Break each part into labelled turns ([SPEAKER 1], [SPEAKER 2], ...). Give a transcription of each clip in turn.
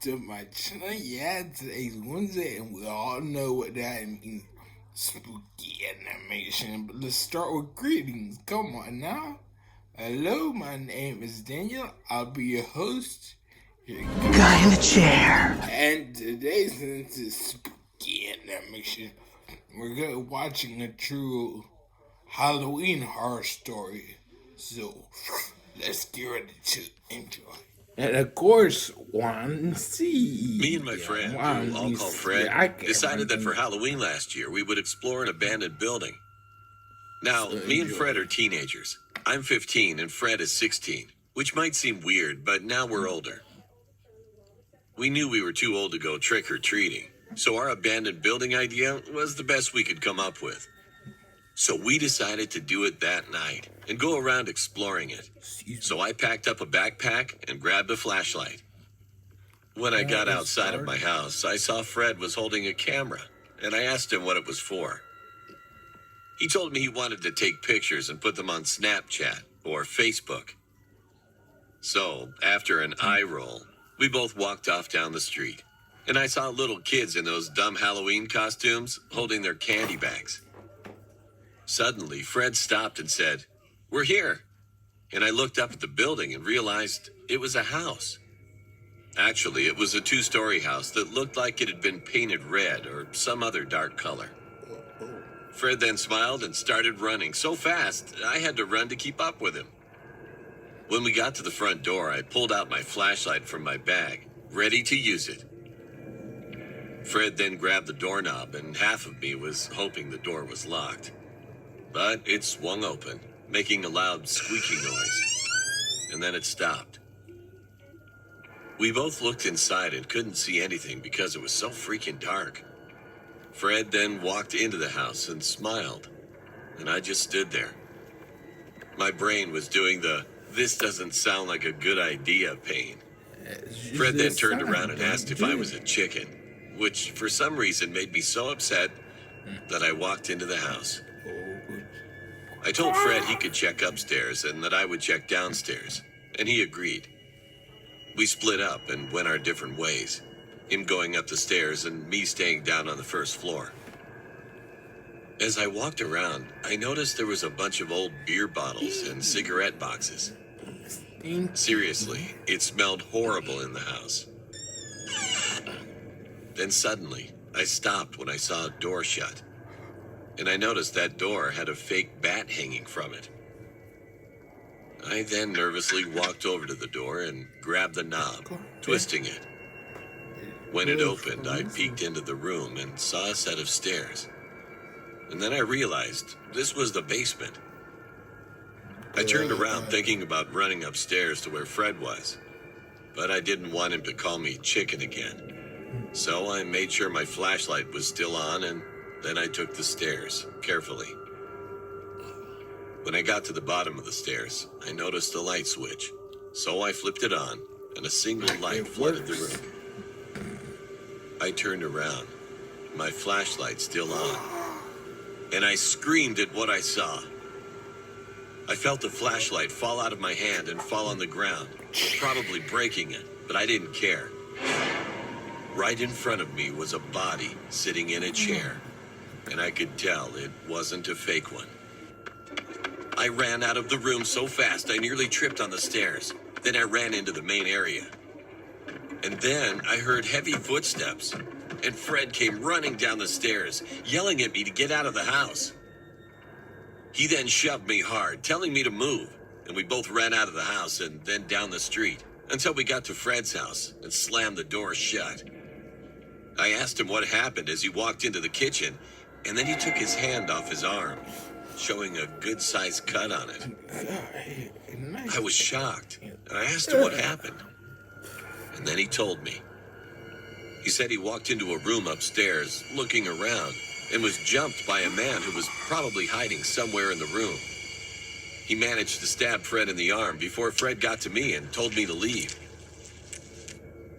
[SPEAKER 1] to my channel. Yeah, today's Wednesday, and we all know what that means. Spooky animation. But let's start with greetings. Come on now. Hello, my name is Daniel. I'll be your host.
[SPEAKER 2] Guy in the chair.
[SPEAKER 1] And today, since it's spooky animation, we're gonna be watching a true Halloween horror story. So let's get ready to enjoy. And of course, Juan C.
[SPEAKER 3] Me and my friend, who I'll call Fred, decided that for Halloween last year we would explore an abandoned building. Now, me and Fred are teenagers. I'm 15 and Fred is 16, which might seem weird, but now we're older. We knew we were too old to go trick-or-treating, so our abandoned building idea was the best we could come up with. So we decided to do it that night and go around exploring it. So I packed up a backpack and grabbed a flashlight. When I got outside of my house, I saw Fred was holding a camera, and I asked him what it was for. He told me he wanted to take pictures and put them on Snapchat or Facebook. So, after an eye roll, we both walked off down the street, and I saw little kids in those dumb Halloween costumes holding their candy bags. Suddenly, Fred stopped and said, "We're here." And I looked up at the building and realized it was a house. Actually, it was a 2-story house that looked like it had been painted red or some other dark color. Fred then smiled and started running so fast, I had to run to keep up with him. When we got to the front door, I pulled out my flashlight from my bag, ready to use it. Fred then grabbed the doorknob, and half of me was hoping the door was locked. But it swung open, making a loud squeaky noise. And then it stopped. We both looked inside and couldn't see anything because it was so freaking dark. Fred then walked into the house and smiled, and I just stood there. My brain was doing the "this doesn't sound like a good idea" pain. Fred then turned around and asked if I was a chicken, which for some reason made me so upset that I walked into the house. I told Fred he could check upstairs and that I would check downstairs, and he agreed. We split up and went our different ways, him going up the stairs and me staying down on the first floor. As I walked around, I noticed there was a bunch of old beer bottles and cigarette boxes. Seriously, it smelled horrible in the house. Then suddenly, I stopped when I saw a door shut, and I noticed that door had a fake bat hanging from it. I then nervously walked over to the door and grabbed the knob, twisting it. When it opened, I peeked into the room and saw a set of stairs. And then I realized this was the basement. I turned around thinking about running upstairs to where Fred was, but I didn't want him to call me chicken again. So I made sure my flashlight was still on, and then I took the stairs, carefully. When I got to the bottom of the stairs, I noticed a light switch. So I flipped it on, and a single light flooded the room. I turned around, my flashlight still on, and I screamed at what I saw. I felt the flashlight fall out of my hand and fall on the ground, probably breaking it, but I didn't care. Right in front of me was a body sitting in a chair, and I could tell it wasn't a fake one. I ran out of the room so fast I nearly tripped on the stairs. Then I ran into the main area. And then I heard heavy footsteps, and Fred came running down the stairs, yelling at me to get out of the house. He then shoved me hard, telling me to move, and we both ran out of the house and then down the street until we got to Fred's house and slammed the door shut. I asked him what happened as he walked into the kitchen, and then he took his hand off his arm, showing a good-sized cut on it. I was shocked, and I asked him what happened. And then he told me. He said he walked into a room upstairs, looking around, and was jumped by a man who was probably hiding somewhere in the room. He managed to stab Fred in the arm before Fred got to me and told me to leave.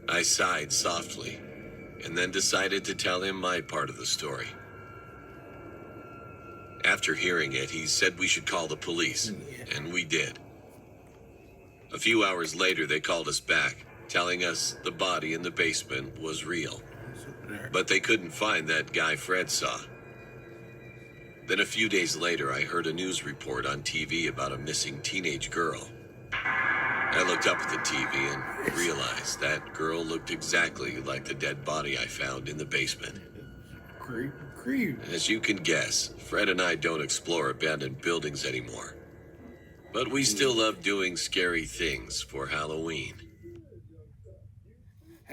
[SPEAKER 3] I sighed softly, and then decided to tell him my part of the story. After hearing it, he said we should call the police, and we did. A few hours later, they called us back, telling us the body in the basement was real. But they couldn't find that guy Fred saw. Then a few days later, I heard a news report on TV about a missing teenage girl. I looked up at the TV and realized that girl looked exactly like the dead body I found in the basement.
[SPEAKER 1] Creep.
[SPEAKER 3] As you can guess, Fred and I don't explore abandoned buildings anymore. But we still love doing scary things for Halloween.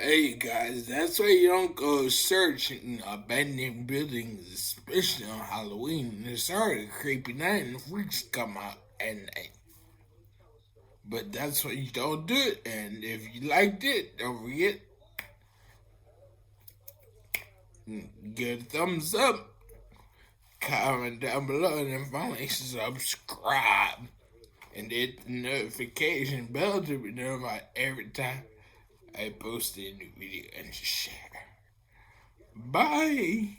[SPEAKER 1] Hey guys, that's why you don't go searching abandoned buildings, especially on Halloween. It's already a creepy night and freaks come out at night. But that's why you don't do it. And if you liked it, don't forget, give a thumbs up, comment down below, and then finally subscribe. And hit the notification bell to be notified every time I post a new video and share. Bye.